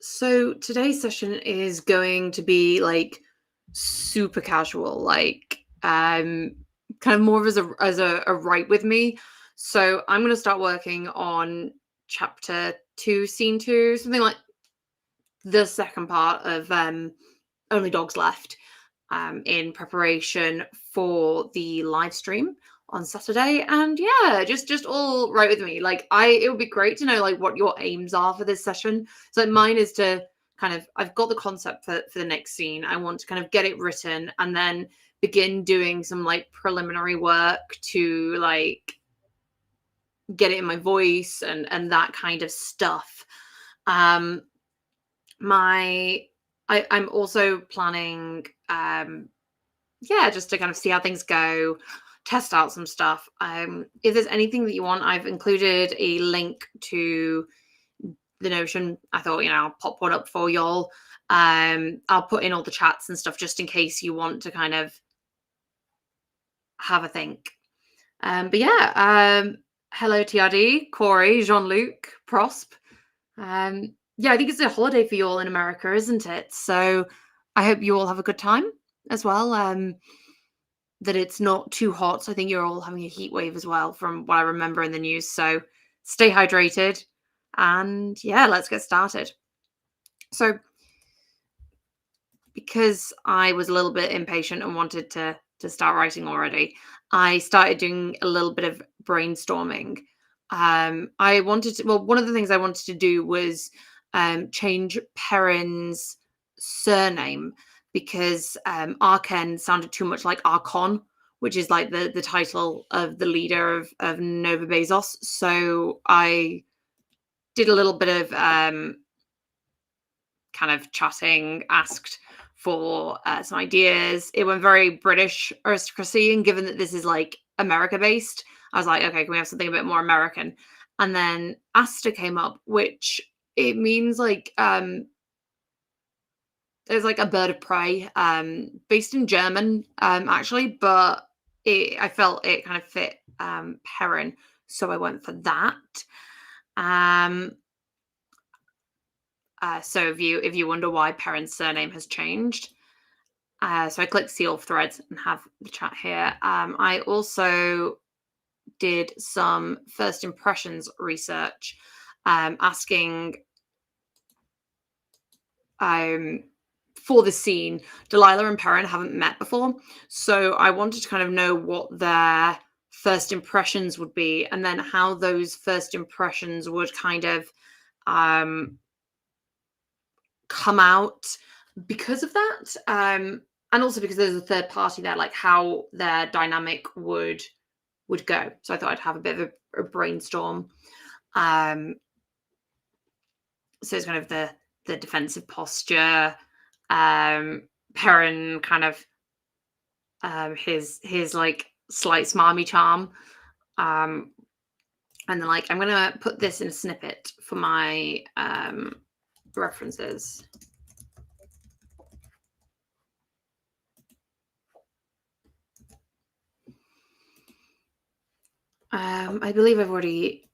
So today's session is going to be like super casual, kind of more as a write with me. So I'm gonna start working on chapter two, scene two, something like the second part of Only Dogs Left, in preparation for the live stream on Saturday. And yeah, just all right with me. It would be great to know like what your aims are for this session. So like mine is to kind of I've got the concept for the next scene. I want to kind of get it written and then begin doing some like preliminary work to like get it in my voice and that kind of stuff. Um my I'm also planning yeah, just to kind of see how things go, test out some stuff. If there's anything that you want, I've included a link to the Notion. I thought, I'll pop one up for y'all. I'll put in all the chats and stuff just in case you want to kind of have a think. But yeah, hello TRD, Corey, Jean-Luc, Prosp. Yeah, I think it's a holiday for you all in America, isn't it? So I hope you all have a good time as well. That it's not too hot. I think you're all having a heat wave as well, from what I remember in the news. So stay hydrated. And yeah, let's get started. So, because I was a little bit impatient and wanted to start writing already, I started doing a little bit of brainstorming. I wanted to, well, one of the things I wanted to do was change Perrin's surname because Arken sounded too much like Archon, which is like the title of the leader of Nova Bezos. So I did a little bit of kind of chatting, asked for some ideas. It went very British aristocracy, and given that this is like America based, I was like, okay, can we have something a bit more American? And then Asta came up, which it means like there's like a bird of prey, based in German, actually, but I felt it kind of fit Perrin, so I went for that. Um, so if you wonder why Perrin's surname has changed, so I clicked see all threads and have the chat here. I also did some first impressions research, asking for the scene. Delilah and Perrin haven't met before, so I wanted to kind of know what their first impressions would be, and then how those first impressions would kind of come out because of that, and also because there's a third party there, like how their dynamic would go. So I thought I'd have a bit of a brainstorm. So it's kind of the defensive posture, Perrin kind of his like slight smarmy charm, and then like I'm gonna put this in a snippet for my references. I believe I've already,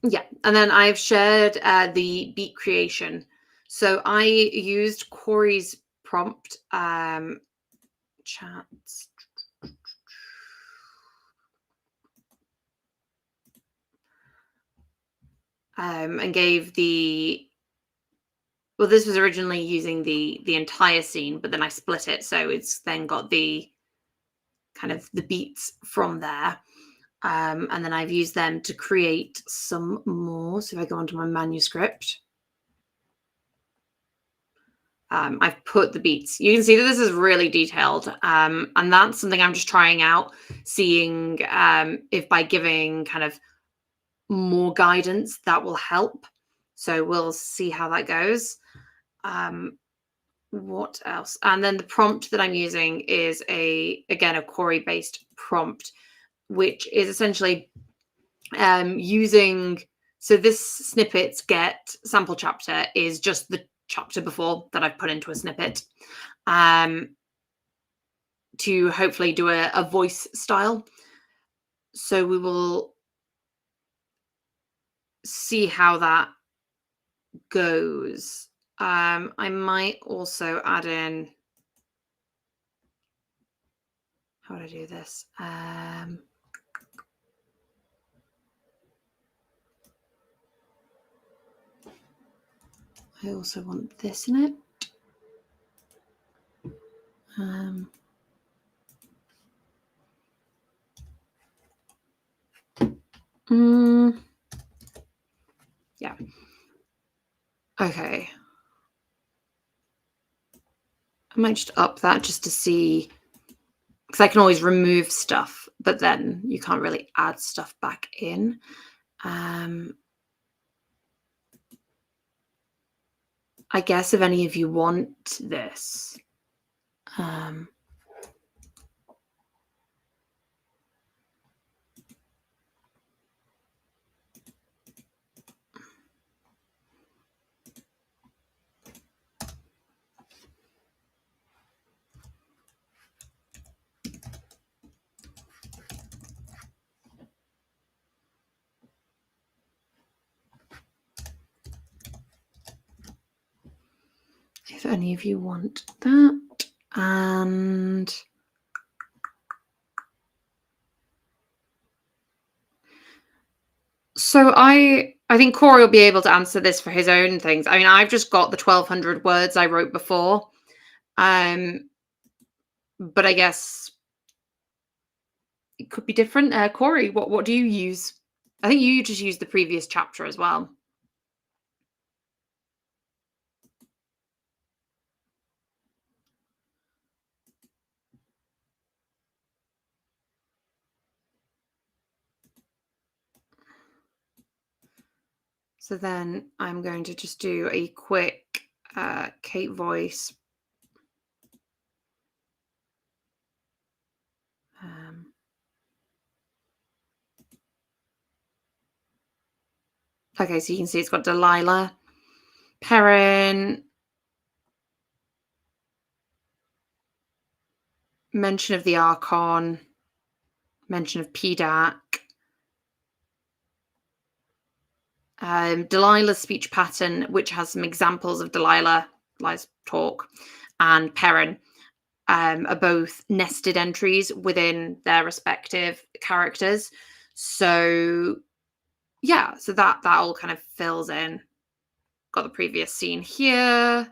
yeah, and then I've shared the beat creation. So I used Corey's prompt, chats, and gave well, this was originally using the entire scene, but then I split it, so it's then got the kind of the beats from there. And then I've used them to create some more. So if I go onto my manuscript, I've put the beats. You can see that this is really detailed. And that's something I'm just trying out, seeing if by giving kind of more guidance, that will help. So we'll see how that goes. What else? And then the prompt that I'm using is again, a Corey-based prompt, which is essentially using, so this snippets get sample chapter is just the chapter before that I've put into a snippet, to hopefully do a voice style. So we will see how that goes. I might also add in, how would I do this? I also want this in it. Yeah. Okay. I might just up that just to see, because I can always remove stuff, but then you can't really add stuff back in. I guess if any of you want this, if any of you want that. And so I think Corey will be able to answer this for his own things. I mean, I've just got the 1,200 words I wrote before. But I guess it could be different. Corey, what do you use? I think you just used the previous chapter as well. So then I'm going to just do a quick Kate voice. Okay, so you can see it's got Delilah, Perrin, mention of the Archon, mention of PDAC, Delilah's speech pattern, which has some examples of Delilah's talk, and Perrin are both nested entries within their respective characters. So yeah, so that all kind of fills in. Got the previous scene here.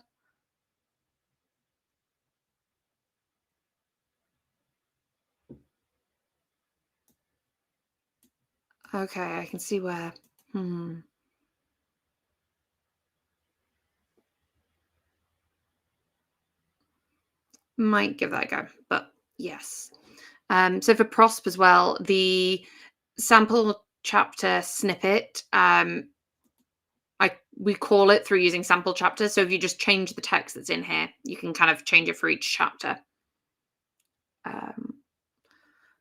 Okay, I can see where. Might give that a go, but yes. So for Prosp as well, the sample chapter snippet, we call it through using sample chapter. So if you just change the text that's in here, you can kind of change it for each chapter. But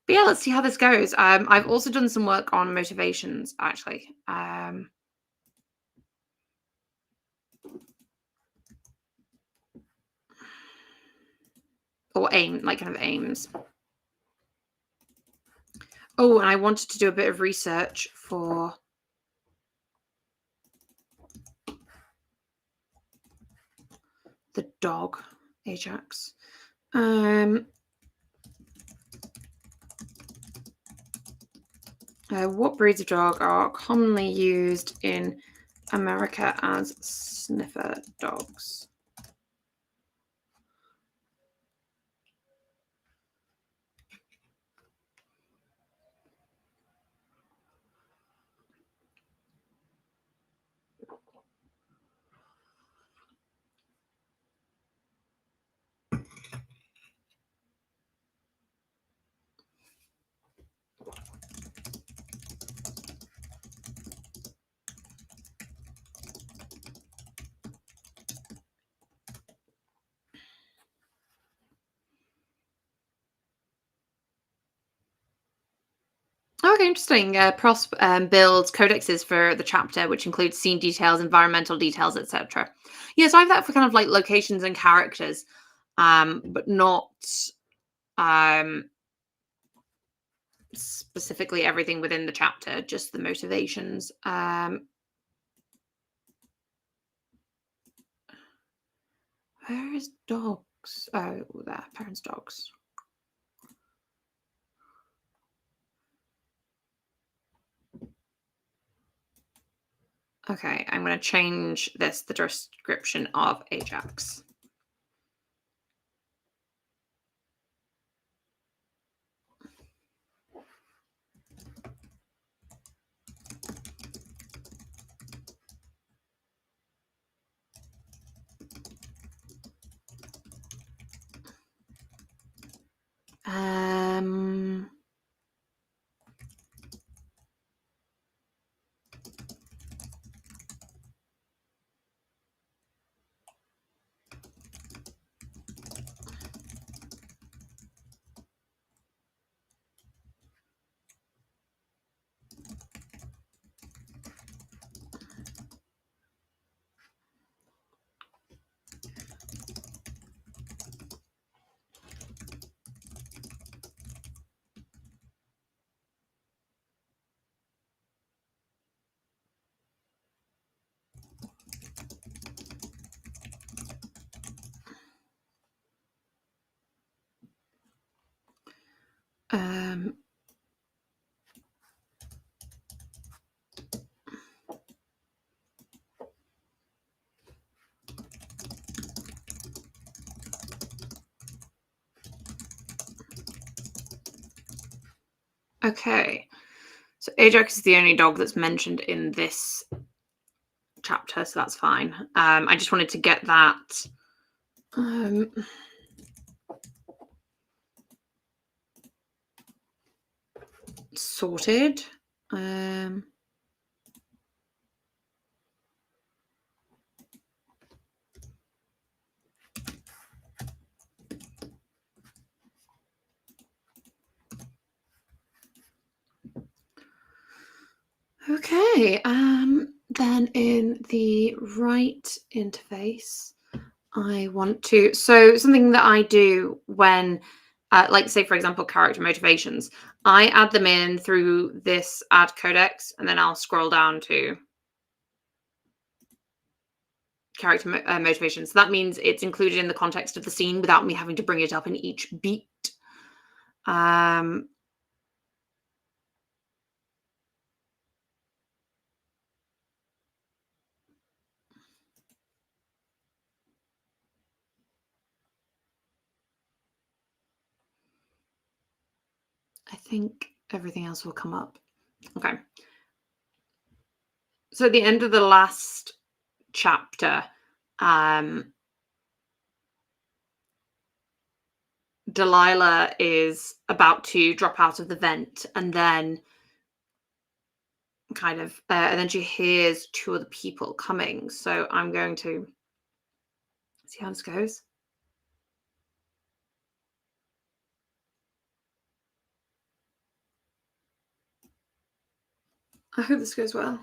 yeah, let's see how this goes. I've also done some work on motivations, actually. Or aim, like kind of aims. Oh, and I wanted to do a bit of research for the dog, Ajax. What breeds of dog are commonly used in America as sniffer dogs? Okay, interesting. Prosp builds codexes for the chapter, which includes scene details, environmental details, etc. Yeah, so I have that for kind of like locations and characters, but not specifically everything within the chapter, just the motivations. Where is dogs? Oh, there, parents' dogs. Okay, I'm going to change this, the description of Ajax. Okay, so Ajax is the only dog that's mentioned in this chapter, so that's fine. I just wanted to get that sorted. Okay, then in the right interface, I want to, so something that I do when, like say for example, character motivations, I add them in through this add codex, and then I'll scroll down to character motivations. So that means it's included in the context of the scene without me having to bring it up in each beat. I think everything else will come up. Okay. So at the end of the last chapter, Delilah is about to drop out of the vent, and then and then she hears two other people coming. So I'm going to see how this goes. I hope this goes well.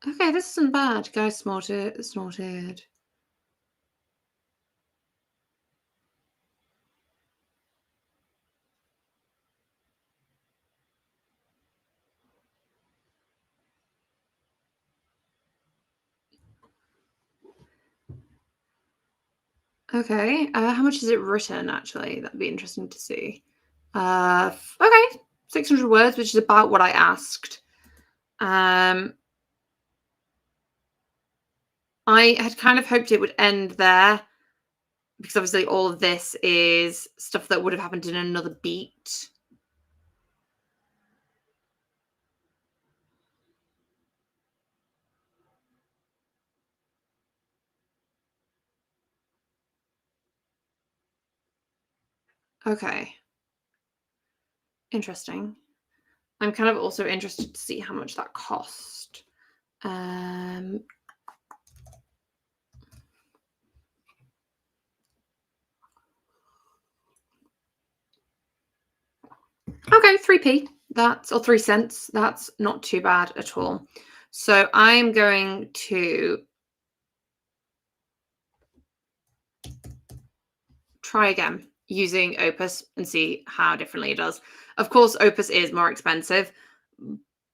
Okay, this isn't bad. Guys snorted. Okay, how much is it written, actually? That'd be interesting to see. Okay, 600 words, which is about what I asked. I had kind of hoped it would end there, because obviously all of this is stuff that would have happened in another beat. Okay. Interesting. I'm kind of also interested to see how much that cost. Okay, 3p. That's, or 3 cents. That's not too bad at all. So I'm going to try again using Opus and see how differently it does. Of course, Opus is more expensive,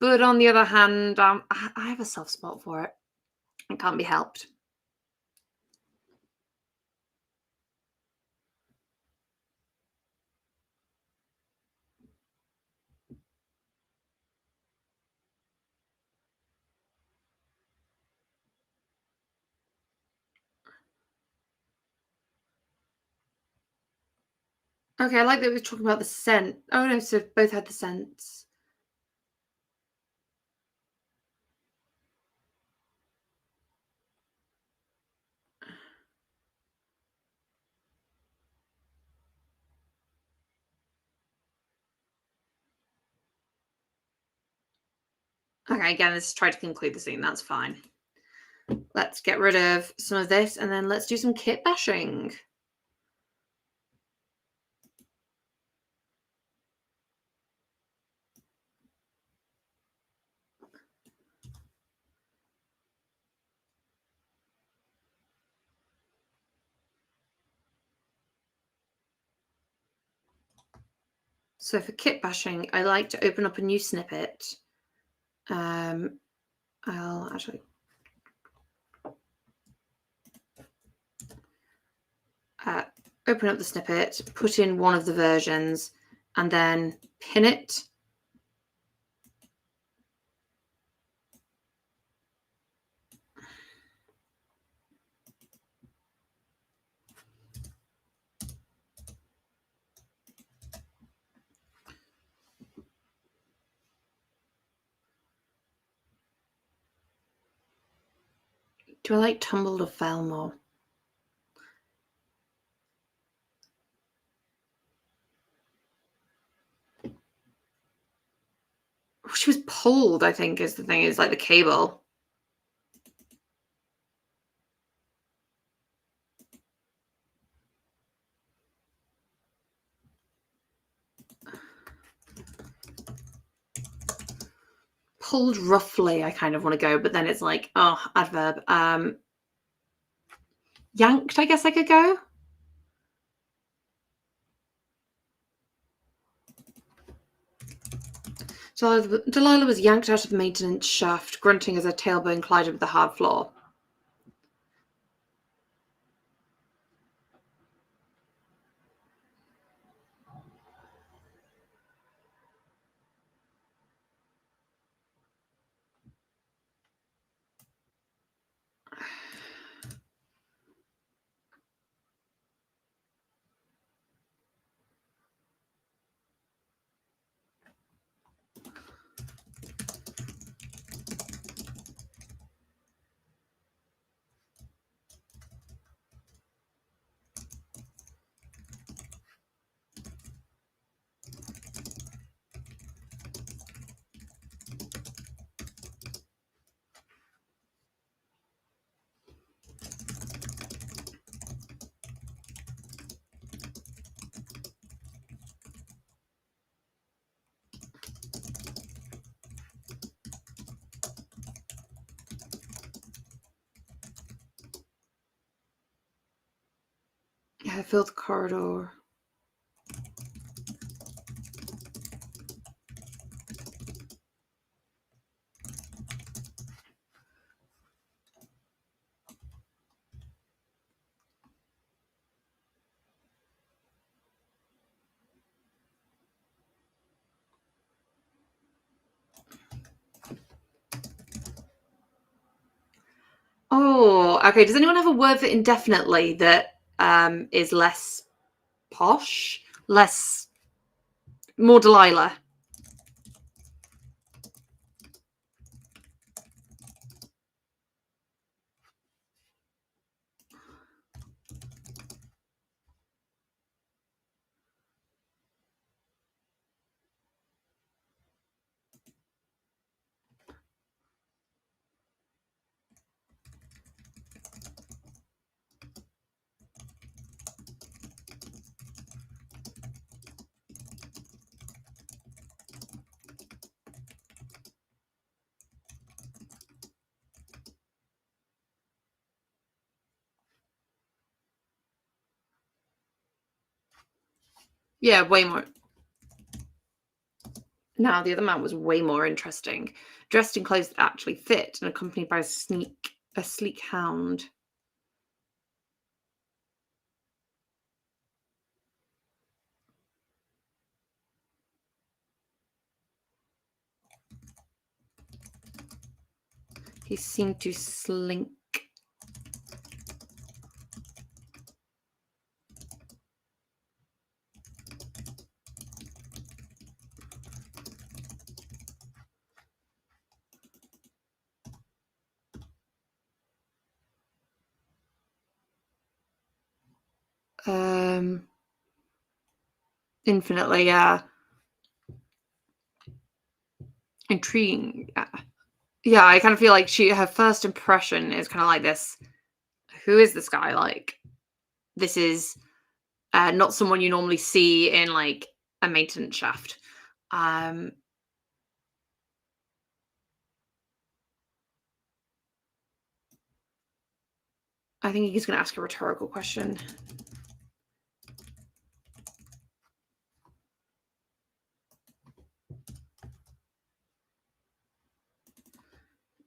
but on the other hand, I have a soft spot for it. It can't be helped. Okay, I like that we were talking about the scent. Oh no, so both had the scents. Okay, again, let's try to conclude the scene. That's fine. Let's get rid of some of this and then let's do some kit bashing. So for kit bashing, I like to open up a new snippet. I'll actually open up the snippet, put in one of the versions, and then pin it. Do I like Tumbled or Fell more? She was pulled, I think, is the thing, is like the cable. Pulled roughly, I kind of want to go, but then it's like, oh, adverb. Yanked, I guess I could go. Delilah was yanked out of the maintenance shaft, grunting as her tailbone collided with the hard floor. Yeah, I filled the corridor. Oh, okay. Does anyone have a word for indefinitely that is less posh, less more Delilah? Yeah, way more. Now, the other man was way more interesting, dressed in clothes that actually fit and accompanied by a sleek hound. He seemed to slink. Infinitely, intriguing. Yeah, I kind of feel like her first impression is kind of like this. Who is this guy? Like, this is not someone you normally see in like a maintenance shaft. I think he's going to ask a rhetorical question.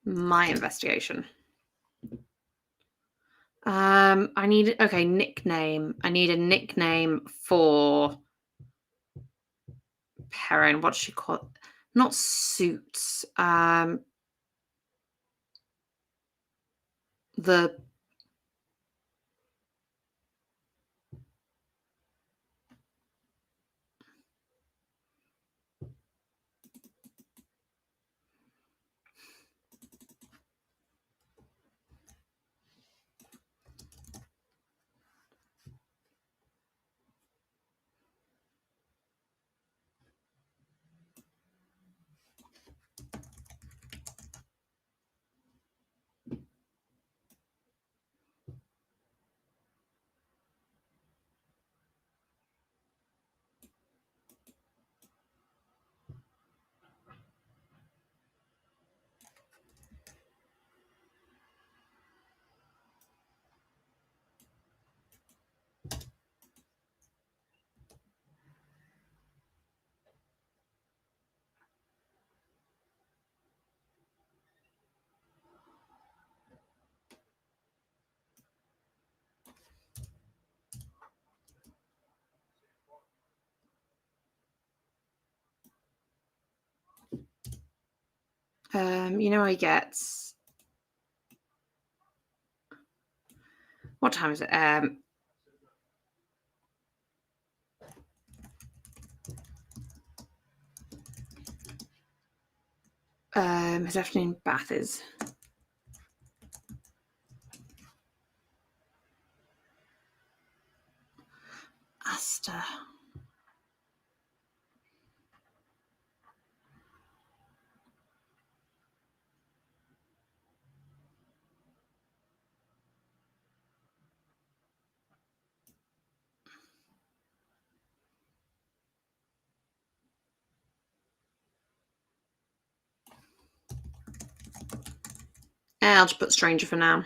My investigation. I need nickname. I need a nickname for Perrin. What's she called? Not Suits. The he gets. What time is it? His afternoon bath is. Asta. I'll just put stranger for now.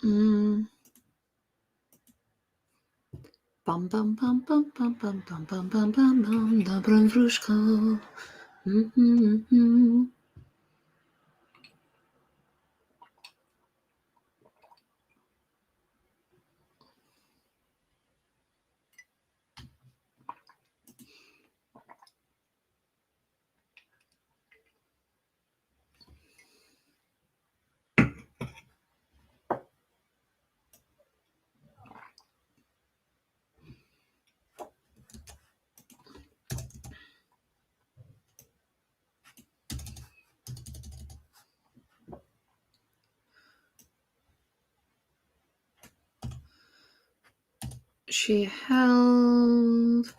Mm. Bum bum bum bum bum bum bum bum bum bum bum. Dobra wróżko. She held.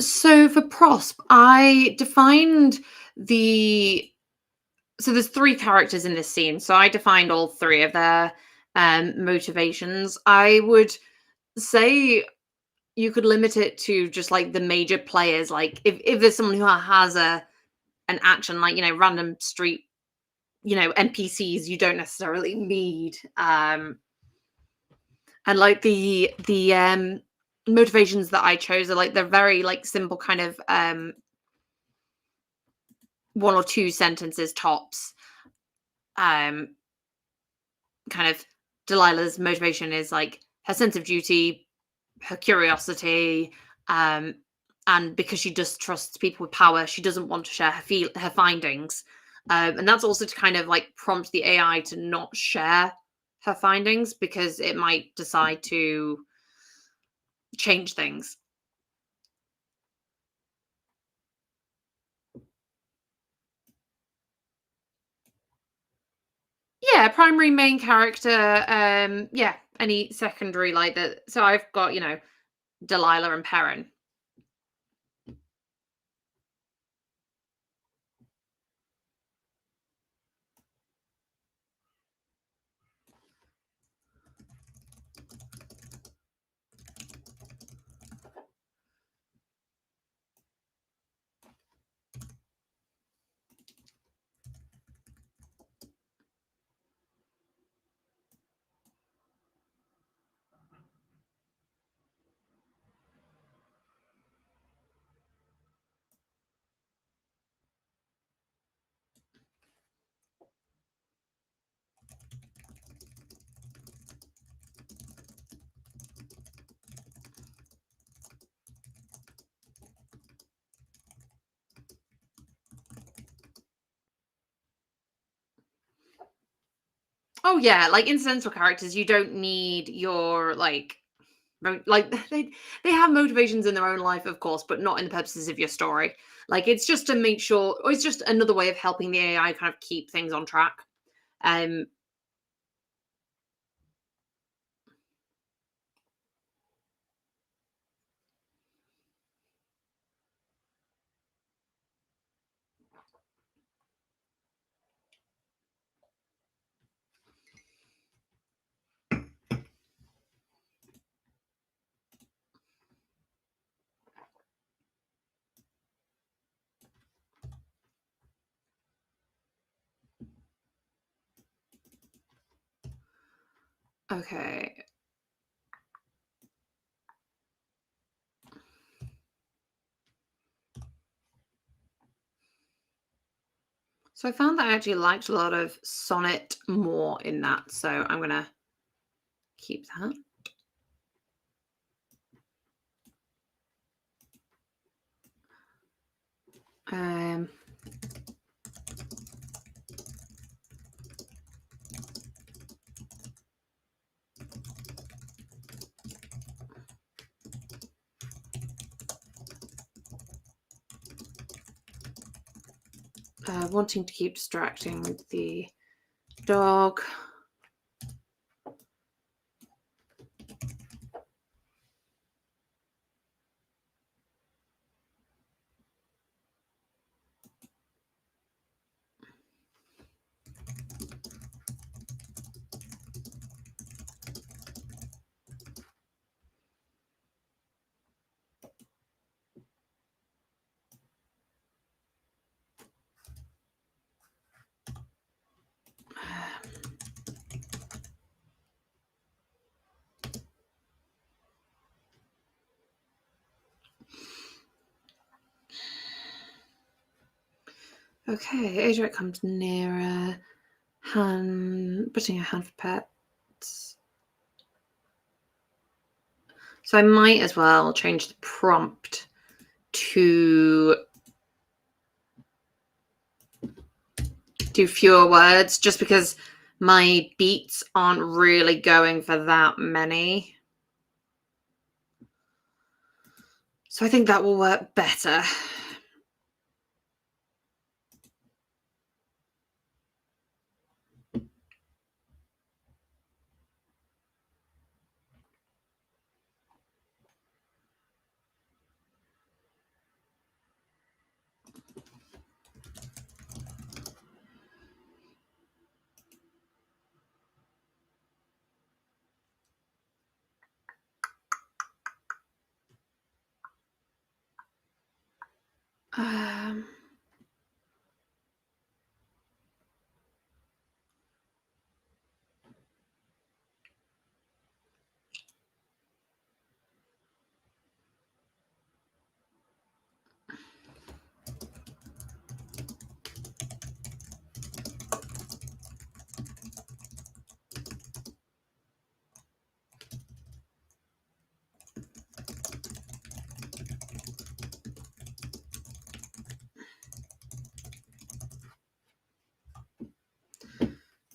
So for prosp, I defined the so there's 3 characters in this scene, so I defined all 3 of their motivations. I would say you could limit it to just like the major players. Like if there's someone who has an action, like random street, NPCs, you don't necessarily need. And like the motivations that I chose are like they're very like simple, kind of 1 or 2 sentences tops. Um, Kind of Delilah's motivation is like her sense of duty, her curiosity, um, and because she just trusts people with power, she doesn't want to share her findings. And that's also to kind of like prompt the AI to not share her findings because it might decide to change things. Yeah, primary, main character. Yeah, any secondary like that. So I've got Delilah and Perrin. Oh yeah, like incidental characters, you don't need your like they have motivations in their own life, of course, but not in the purposes of your story. Like it's just to make sure, or it's just another way of helping the AI kind of keep things on track. Um, okay. So I found that I actually liked a lot of sonnet more in that, so I'm gonna keep that. Um, Wanting to keep distracting with the dog. Okay, Adric comes nearer. Putting a hand for pets. So I might as well change the prompt to do fewer words, just because my beats aren't really going for that many. So I think that will work better. Um,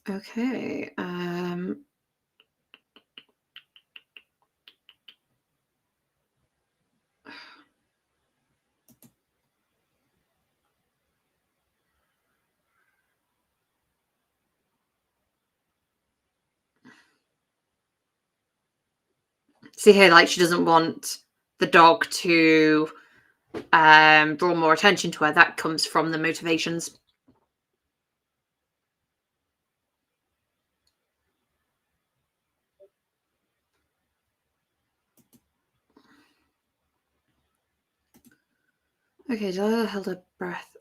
okay. See here, like, she doesn't want the dog to draw more attention to her. That comes from the motivations. Okay, Delilah held her breath.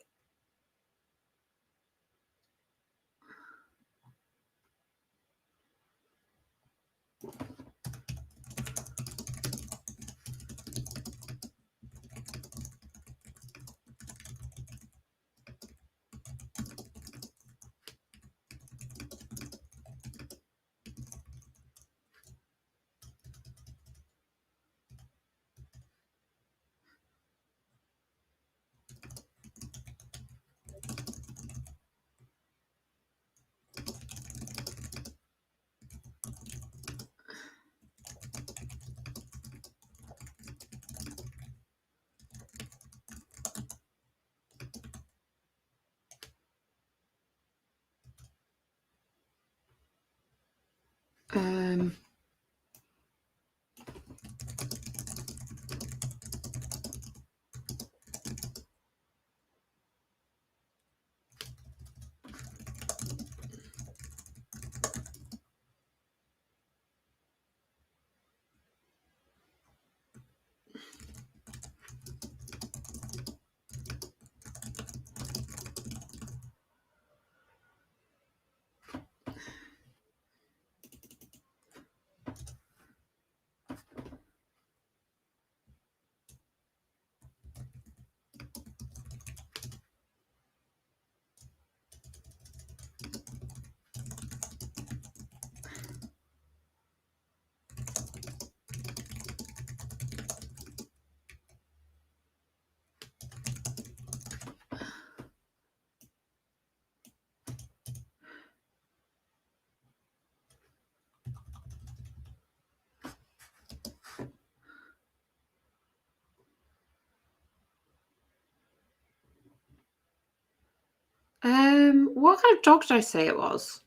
Um, what kind of dog did I say it was?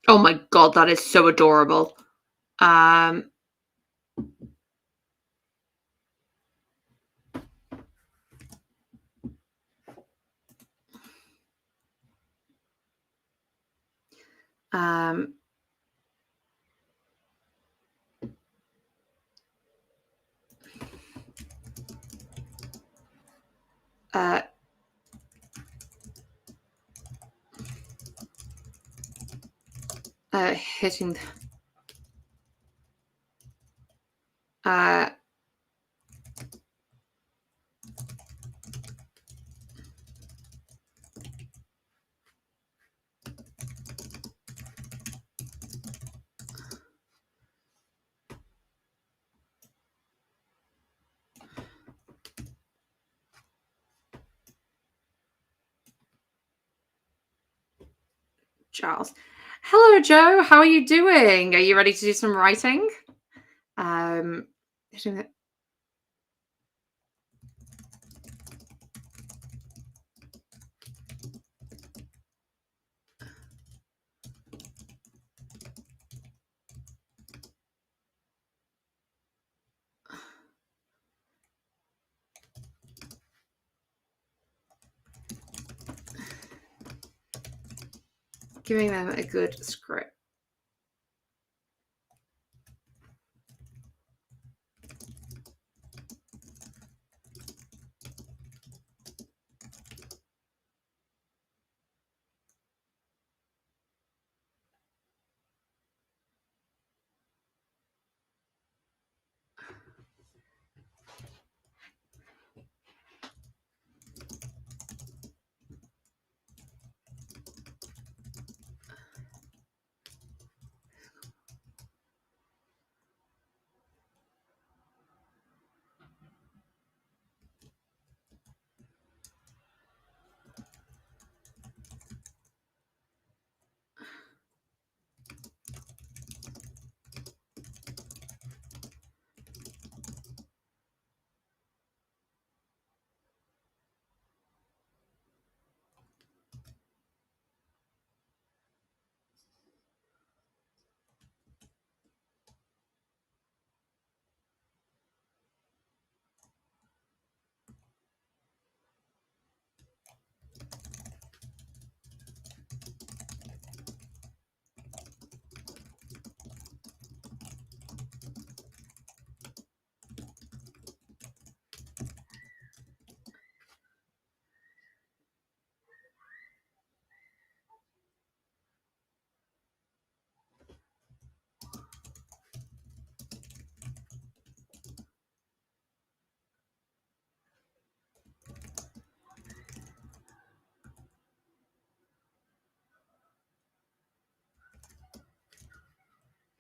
Oh my god, that is so adorable. Um, um, uh, hitting. Uh, Charles. Hello, Joe. How are you doing? Are you ready to do some writing? Um, giving them a good script.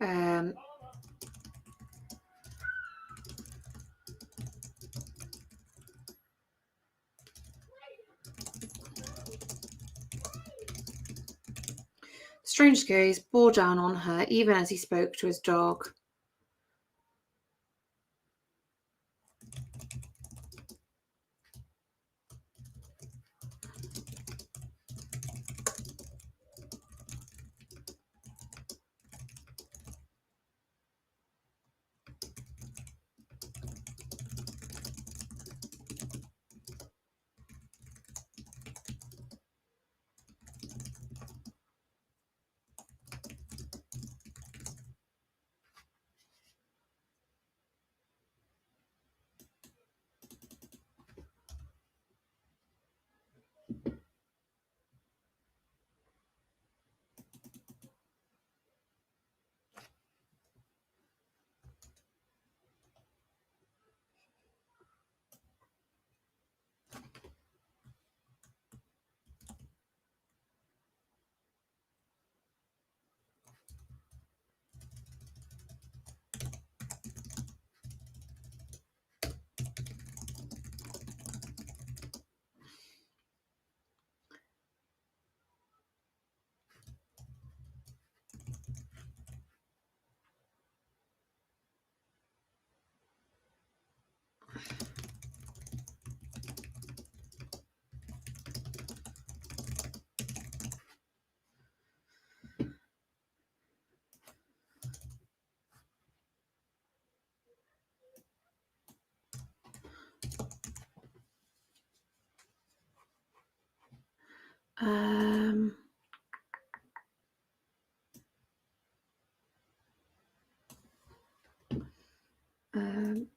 Um, Strange gaze bore down on her even as he spoke to his dog. Um, um,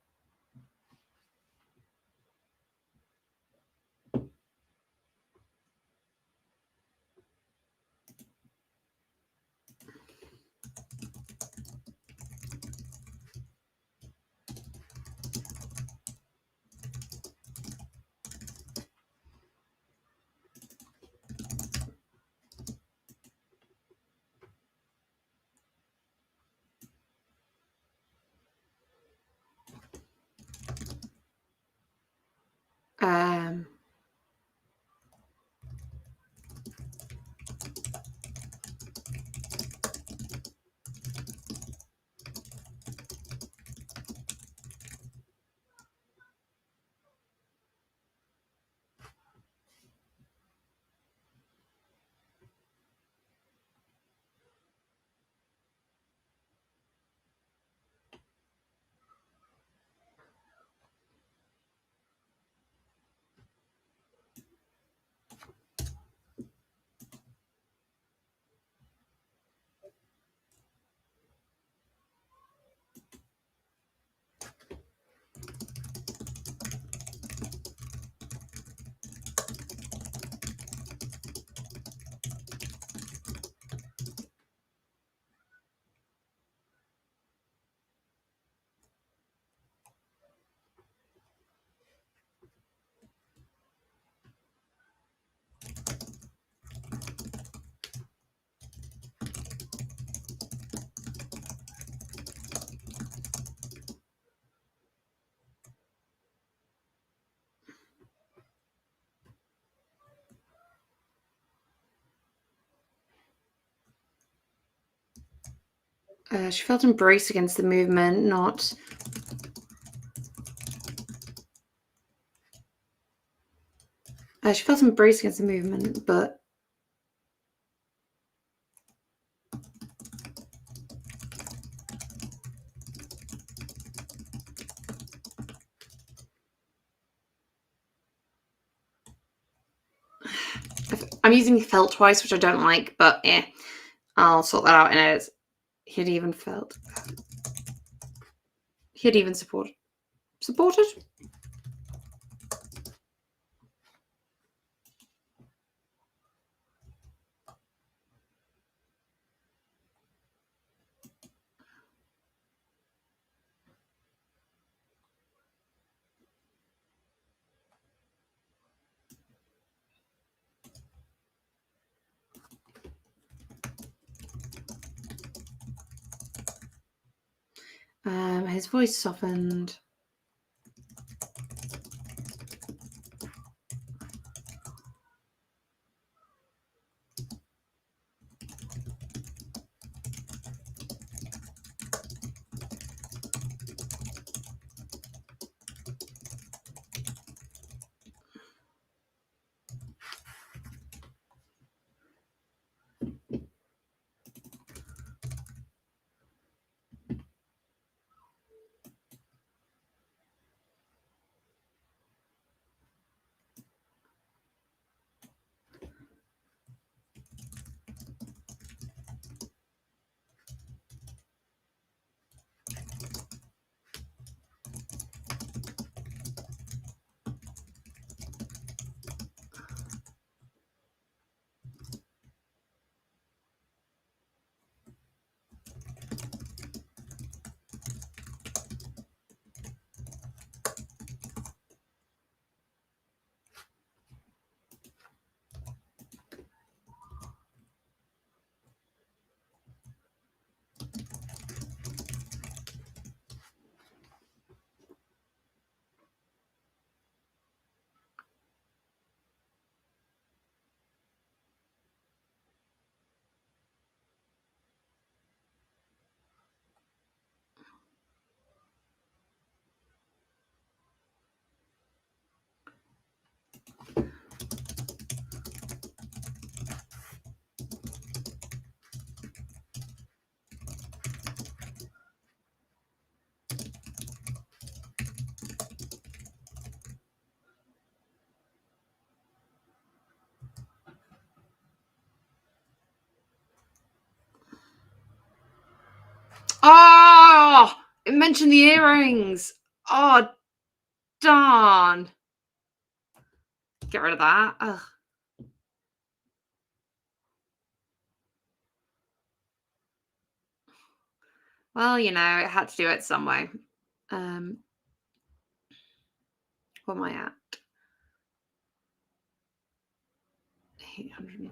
She felt embraced against the movement, not... she felt embraced against the movement, but... I'm using felt twice, which I don't like, but yeah, I'll sort that out in edits. He had even felt. He had even supported. His voice softened. Oh, it mentioned the earrings. Oh, darn. Get rid of that. Ugh. Well, you know, it had to do it some way. What am I at? 840.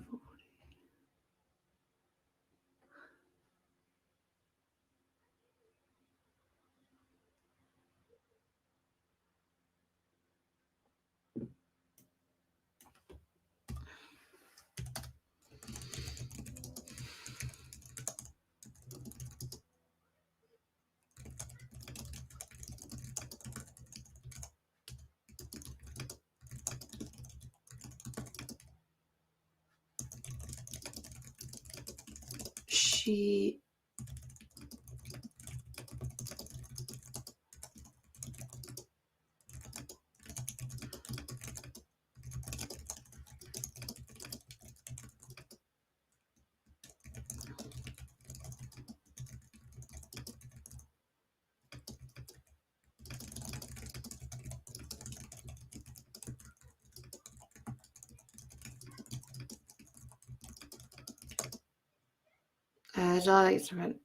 She... instrument.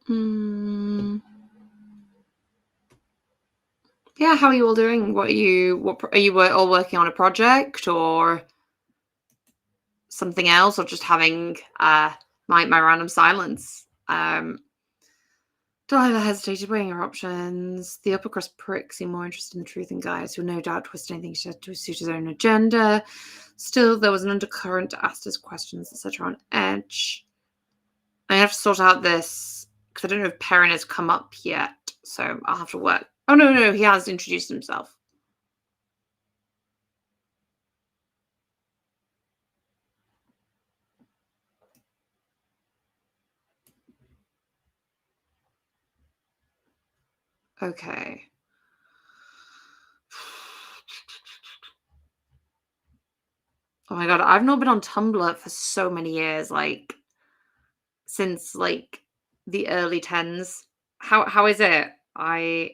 Mm. Yeah, how are you all doing? What are you all working on a project or something else, or just having my random silence? Don't ever hesitated weighing your options. The upper crust prick seemed more interested in the truth than guys who no doubt twist anything he said to suit his own agenda. Still, there was an undercurrent to ask his questions that set her on edge. I have to sort out this because I don't know if Perrin has come up yet, so I'll have to work. Oh no, he has introduced himself. Okay. Oh my god, I've not been on Tumblr for so many years, like since like the early tens. How is it? I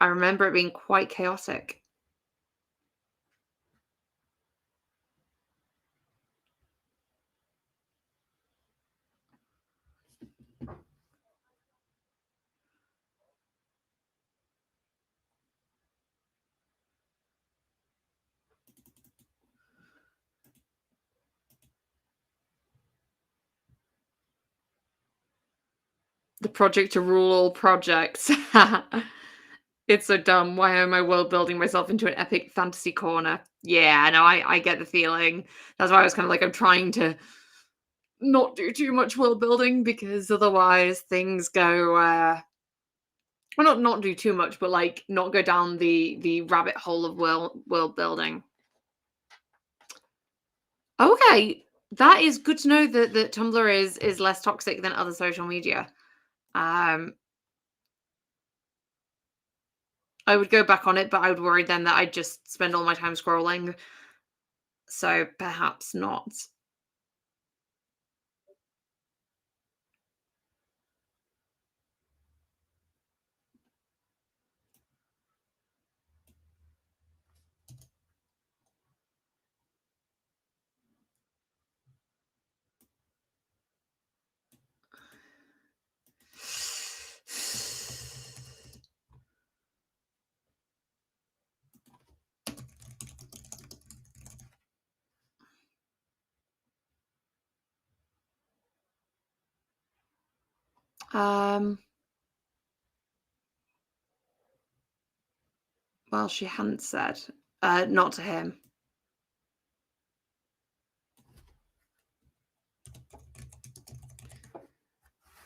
remember it being quite chaotic. The project to rule all projects. It's so dumb. Why am I world building myself into an epic fantasy corner? Yeah, no, I get the feeling. That's why I was kind of like, I'm trying to not do too much world building because otherwise things go well, not do too much, but like not go down the rabbit hole of world building. Okay, that is good to know that Tumblr is less toxic than other social media. Um, I would go back on it, but I would worry then that I'd just spend all my time scrolling. So perhaps not. Um, well, she hadn't said. Not to him.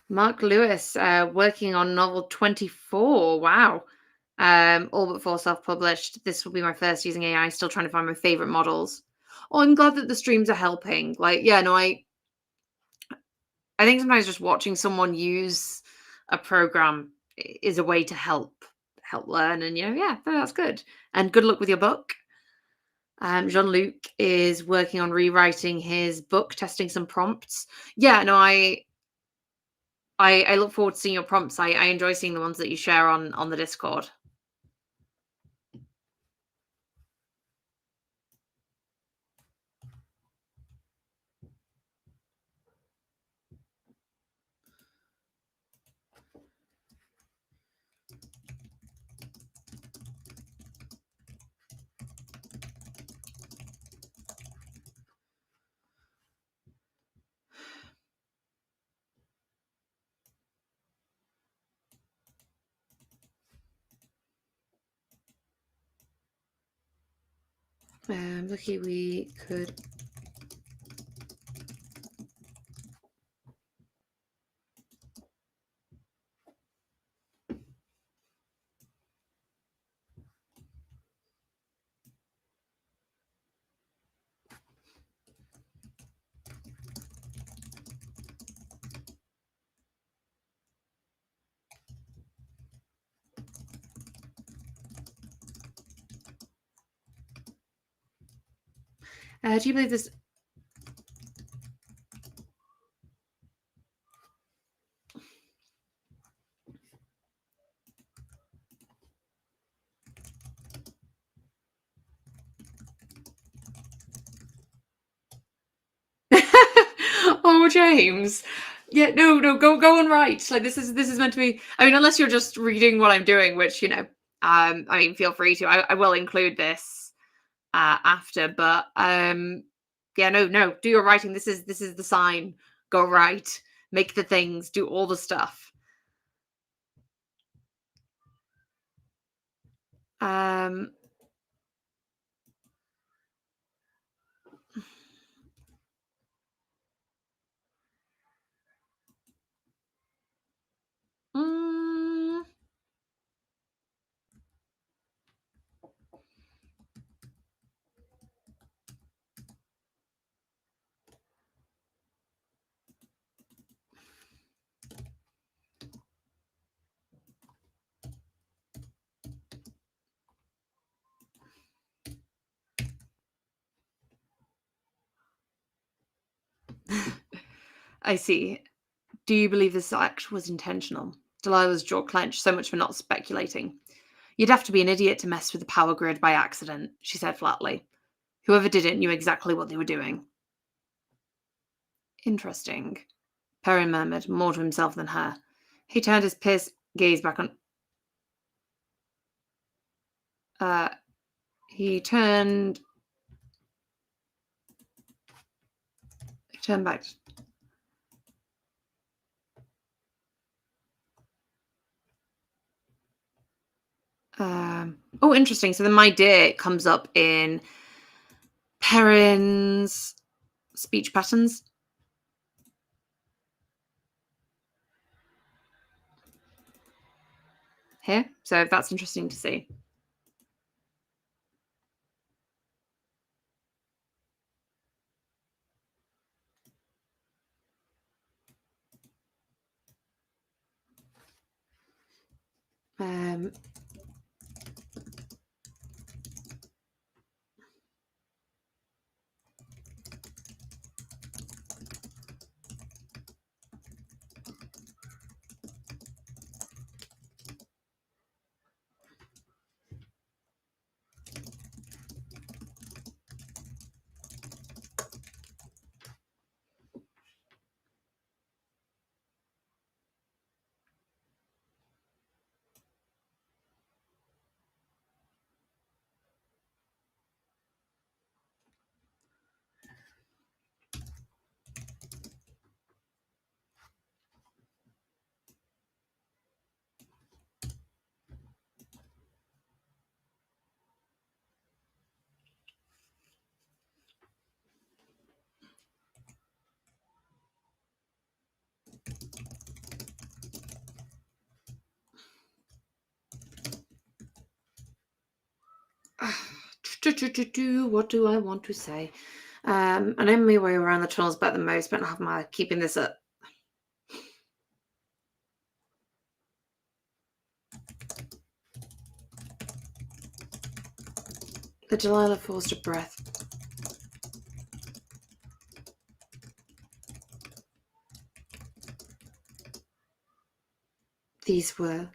Mark Lewis, working on novel 24. Wow. All but four self-published. This will be my first using AI, still trying to find my favorite models. Oh, I'm glad that the streams are helping. Like, yeah, no, I think sometimes just watching someone use a program is a way to help learn, and yeah, no, that's good. And good luck with your book. Jean-Luc is working on rewriting his book, testing some prompts. Yeah, no, I look forward to seeing your prompts. I enjoy seeing the ones that you share on the Discord. Lucky we could. Do you believe this? Oh, James. Yeah, no, go and write. Like this is meant to be. I mean, unless you're just reading what I'm doing, which I mean, feel free to. I will include this after, but yeah, no, do your writing. This is the sign. Go write, make the things, do all the stuff. Um, mm, I see. Do you believe this act was intentional? Delilah's jaw clenched, so much for not speculating. You'd have to be an idiot to mess with the power grid by accident, she said flatly. Whoever did it knew exactly what they were doing. Interesting, Perry murmured, more to himself than her. He turned his pierced gaze back on. Uh, he turned. He turned back. Oh, interesting. So then my dear comes up in Perrin's speech patterns. Here. So that's interesting to see. Um, what do I want to say? I know my way around the tunnels better than most, but I have my keeping this up. The Delilah forced a breath. These were.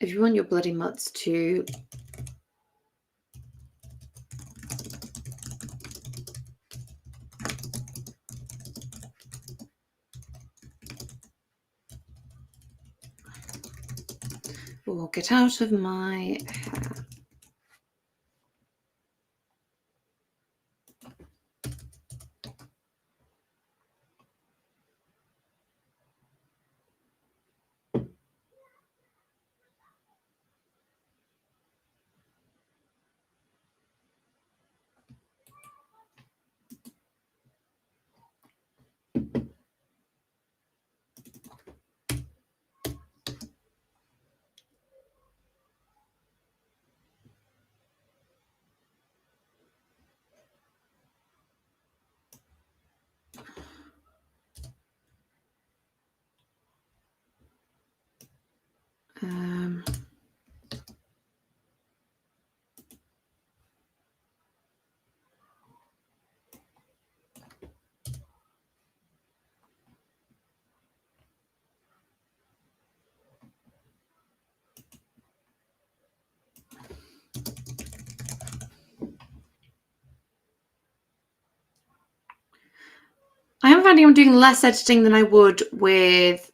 If you want your bloody mutts to Or get out of my hair. I am finding I'm doing less editing than I would with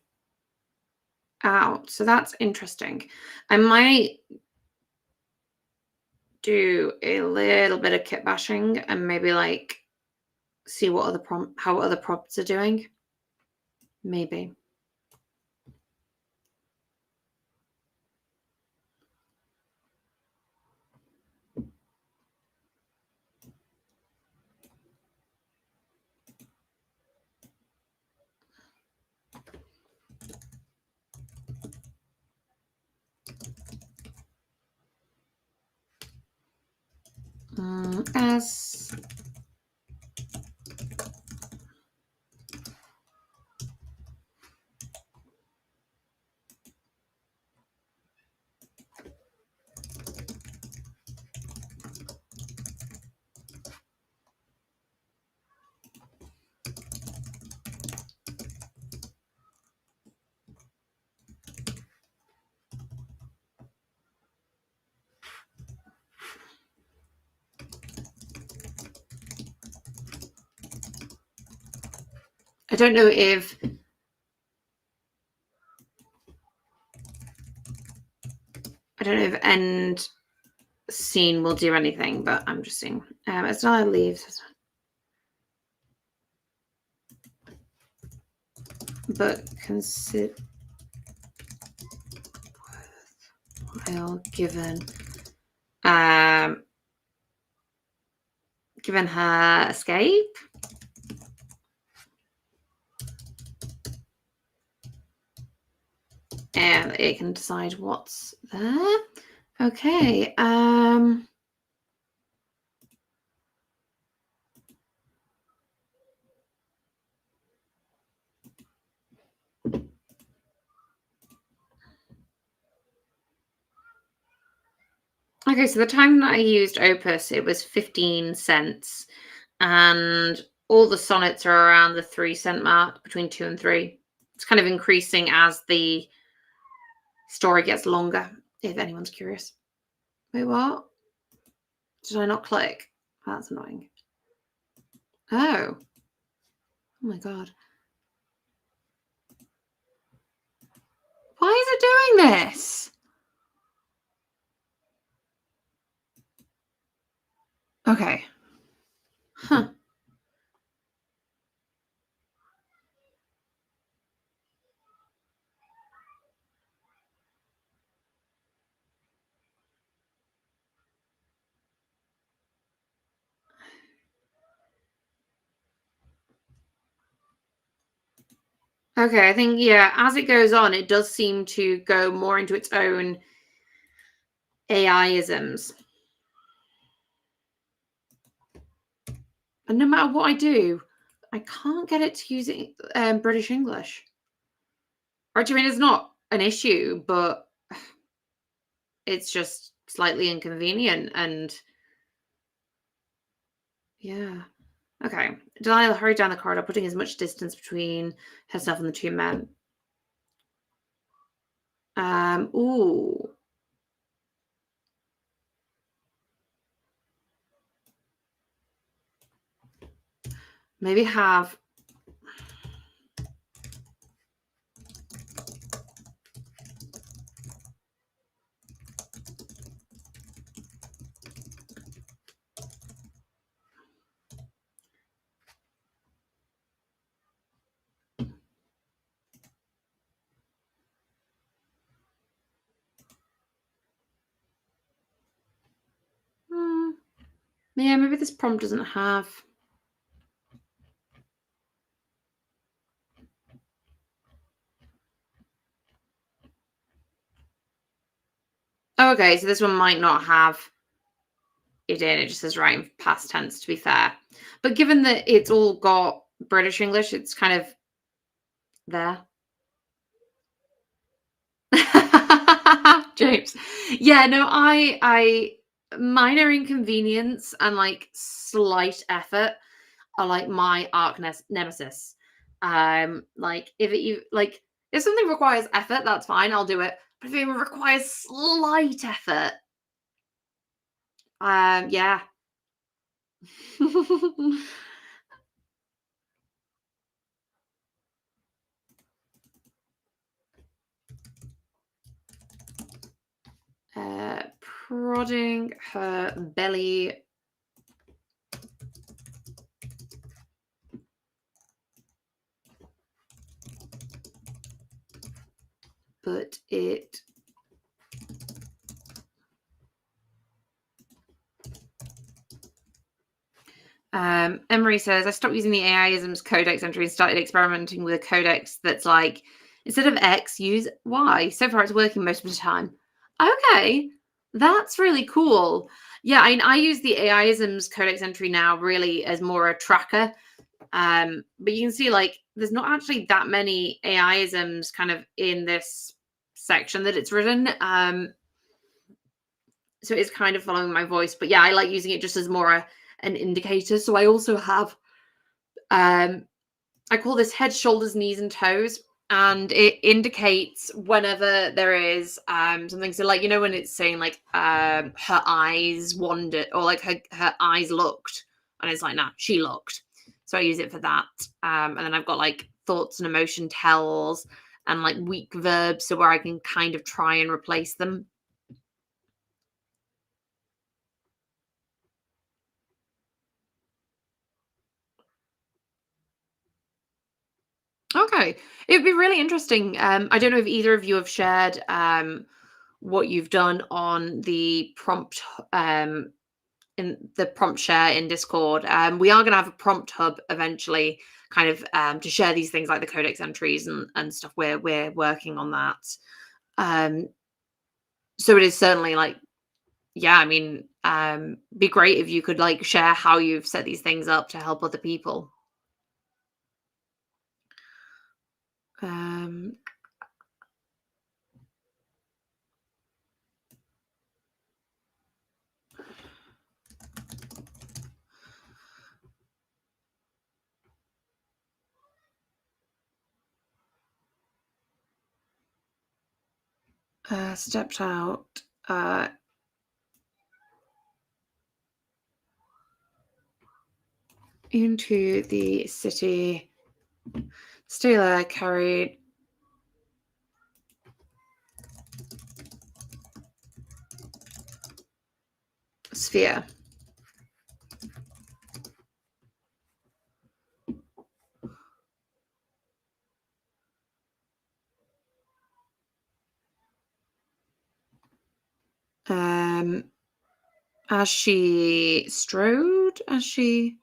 out, so that's interesting. I might do a little bit of kit bashing and maybe like see what how other prompts are doing. Maybe. As I don't know if end scene will do anything, but I'm just seeing. It's not a leaves, but consider worthwhile given her escape. And it can decide what's there. Okay. Okay, so the time that I used Opus, it was 15 cents. And all the sonnets are around the 3 cent mark, between 2 and 3. It's kind of increasing as the story gets longer, if anyone's curious. Wait, what? Did I not click? That's annoying. Oh. Oh my god. Why is it doing this? Okay. Huh. Okay, I think, yeah, as it goes on, it does seem to go more into its own AI-isms. And no matter what I do, I can't get it to use British English. Or, do you mean it's not an issue, but it's just slightly inconvenient and yeah. Okay. Delilah hurried down the corridor, putting as much distance between herself and the two men. Ooh. Maybe have Yeah, maybe this prompt doesn't have. Oh, okay, so this one might not have it in. It just says writing past tense, to be fair. But given that it's all got British English, it's kind of there. James. Yeah, no, I minor inconvenience and like slight effort are like my arc nemesis. Like if something requires effort, that's fine, I'll do it. But if it requires slight effort, yeah. Prodding her belly, but it Emery says, I stopped using the AIisms codex entry and started experimenting with a codex that's like, instead of X, use Y. So far, it's working most of the time. Okay, that's really cool. Yeah, I use the AIisms codex entry now really as more a tracker. But you can see like there's not actually that many AIisms kind of in this section that it's written. So it's kind of following my voice. But yeah, I like using it just as more an indicator. So I also have I call this head, shoulders, knees, and toes. And it indicates whenever there is something. So like, you know, when it's saying like her eyes wandered or like her eyes looked, and it's like, nah, she looked. So I use it for that. And then I've got like thoughts and emotion tells and like weak verbs, so where I can kind of try and replace them. Okay. It'd be really interesting. I don't know if either of you have shared what you've done on the prompt in the prompt share in Discord. We are going to have a prompt hub eventually, kind of to share these things like the codex entries and stuff. We're working on that. Um, so it is certainly like, yeah. I mean, be great if you could like share how you've set these things up to help other people. Um, stepped out. Into the city. Stela carried sphere. As she strode, as she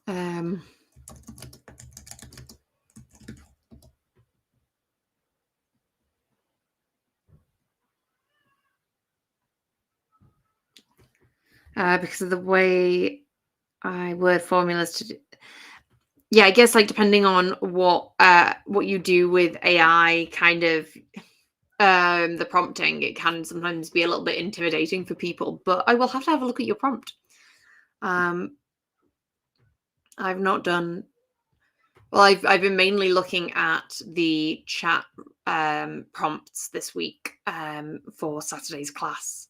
um because of the way I word formulas yeah, I guess, like, depending on what you do with AI, kind of, the prompting, it can sometimes be a little bit intimidating for people, but I will have to have a look at your prompt. Um, I've not done well, I've been mainly looking at the chat, prompts this week, for Saturday's class.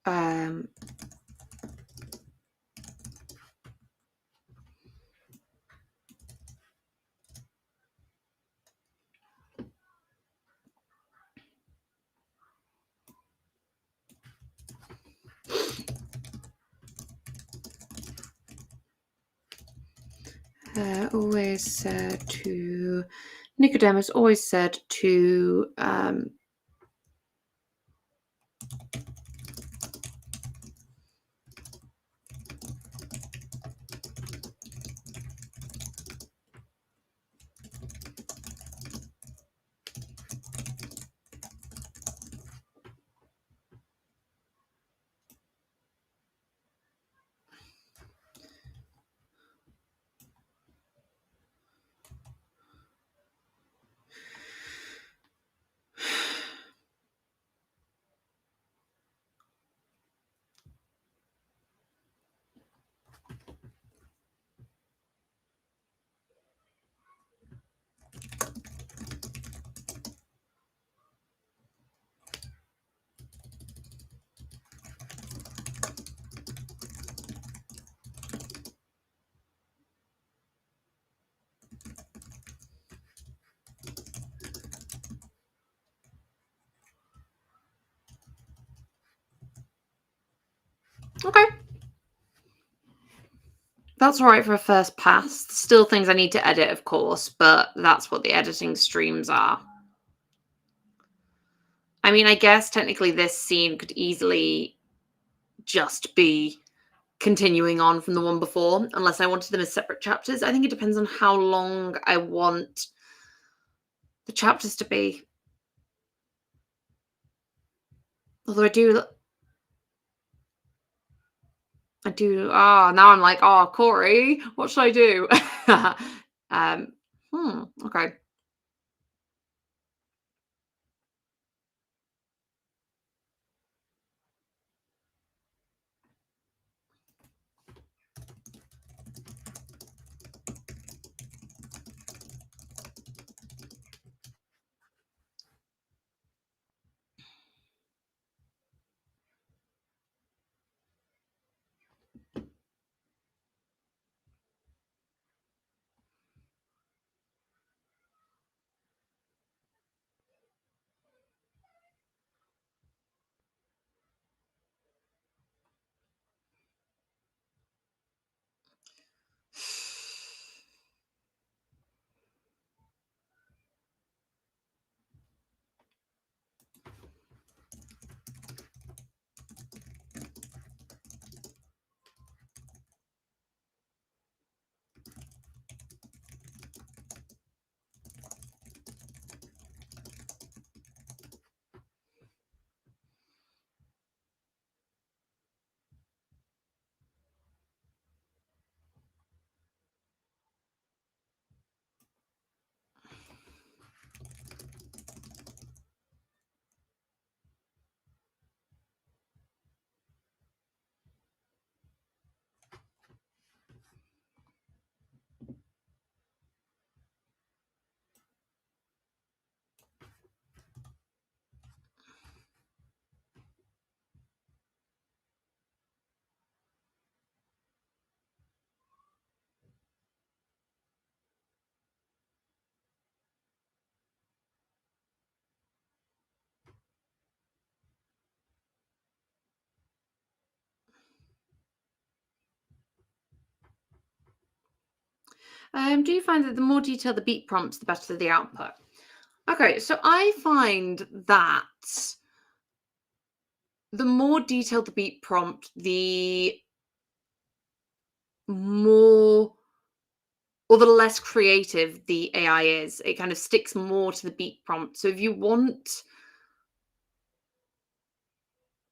Um, always said to Nicodemus, always said to, okay. That's all right for a first pass. Still things I need to edit, of course, but that's what the editing streams are. I mean, I guess technically this scene could easily just be continuing on from the one before, unless I wanted them as separate chapters. I think it depends on how long I want the chapters to be. Although now I'm like, oh, Corey, what should I do? um, okay. Do you find that the more detailed the beat prompts, the better the output? Okay, so I find that the more detailed the beat prompt, the more or the less creative the AI is. It kind of sticks more to the beat prompt. So if you want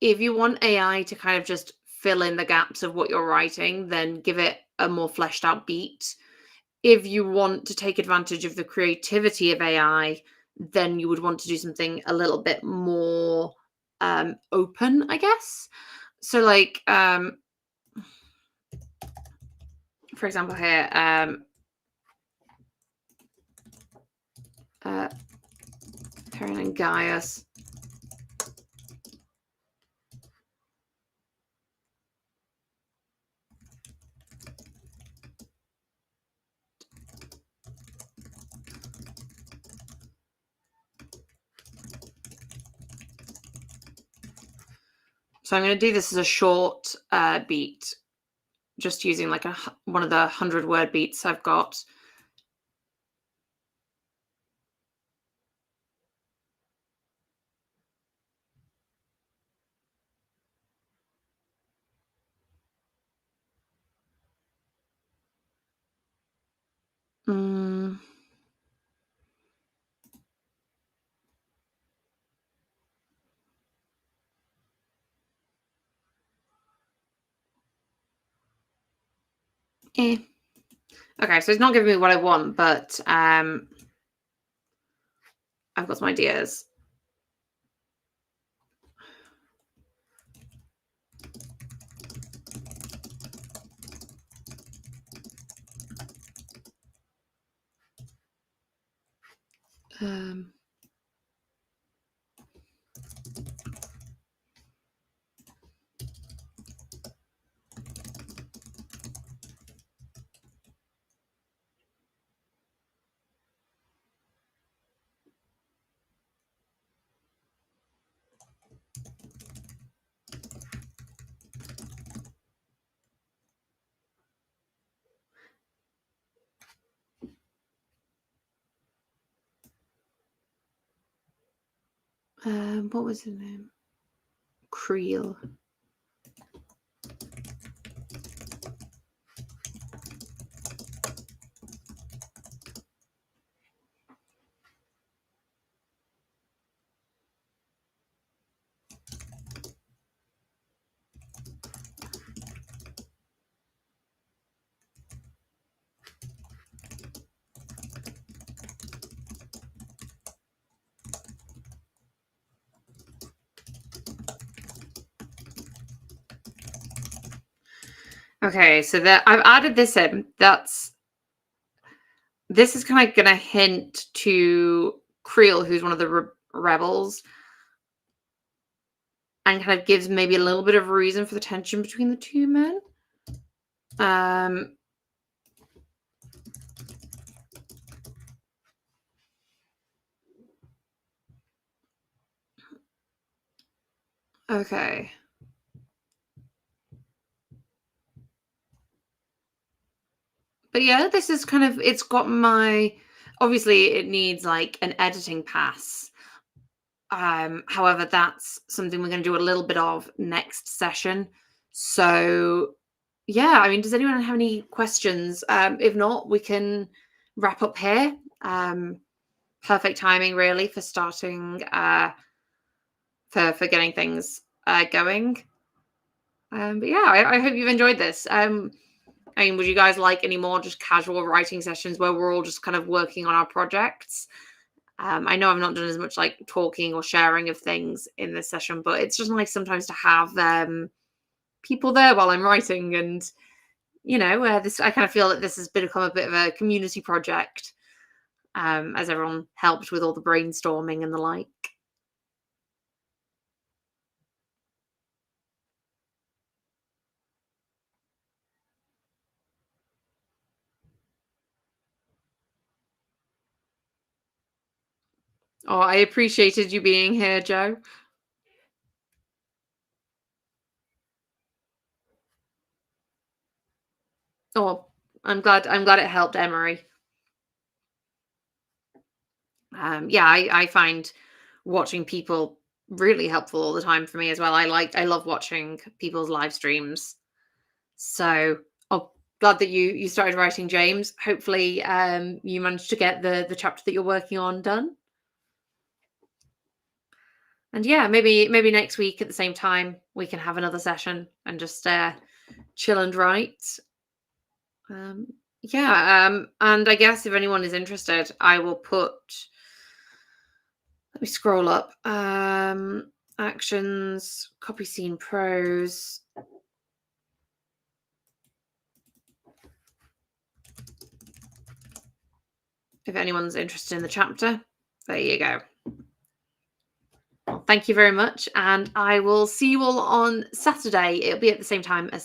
AI to kind of just fill in the gaps of what you're writing, then give it a more fleshed out beat. If you want to take advantage of the creativity of AI, then you would want to do something a little bit more open, I guess. So, like, for example, here, uh, Perrin and Gaius. So I'm going to do this as a short beat, just using like one of the 100-word beats I've got. Mm. Eh. Okay, so it's not giving me what I want, but I've got some ideas. Um, what was his name? Creel. Okay, so that I've added this in. This is kind of going to hint to Creel, who's one of the rebels, and kind of gives maybe a little bit of a reason for the tension between the two men. Okay. But yeah, this is kind of it's got my obviously it needs like an editing pass. However, that's something we're going to do a little bit of next session. So yeah, I mean, does anyone have any questions? If not, we can wrap up here. Perfect timing really for starting for getting things going. But yeah, I hope you've enjoyed this. I mean, would you guys like any more just casual writing sessions where we're all just kind of working on our projects? I know I've not done as much like talking or sharing of things in this session, but it's just nice sometimes to have people there while I'm writing, and this I kind of feel that this has become a bit of a community project, as everyone helped with all the brainstorming and the like. Oh, I appreciated you being here, Joe. Oh, I'm glad it helped Emery. Yeah, I find watching people really helpful all the time for me as well. I love watching people's live streams. So, oh, glad that you started writing, James. Hopefully, you managed to get the chapter that you're working on done. And yeah, maybe next week at the same time we can have another session and just chill and write. Um, yeah, and I guess if anyone is interested, I will put. Let me scroll up. Actions, copy scene prose. If anyone's interested in the chapter, there you go. Well, thank you very much, and I will see you all on Saturday. It'll be at the same time as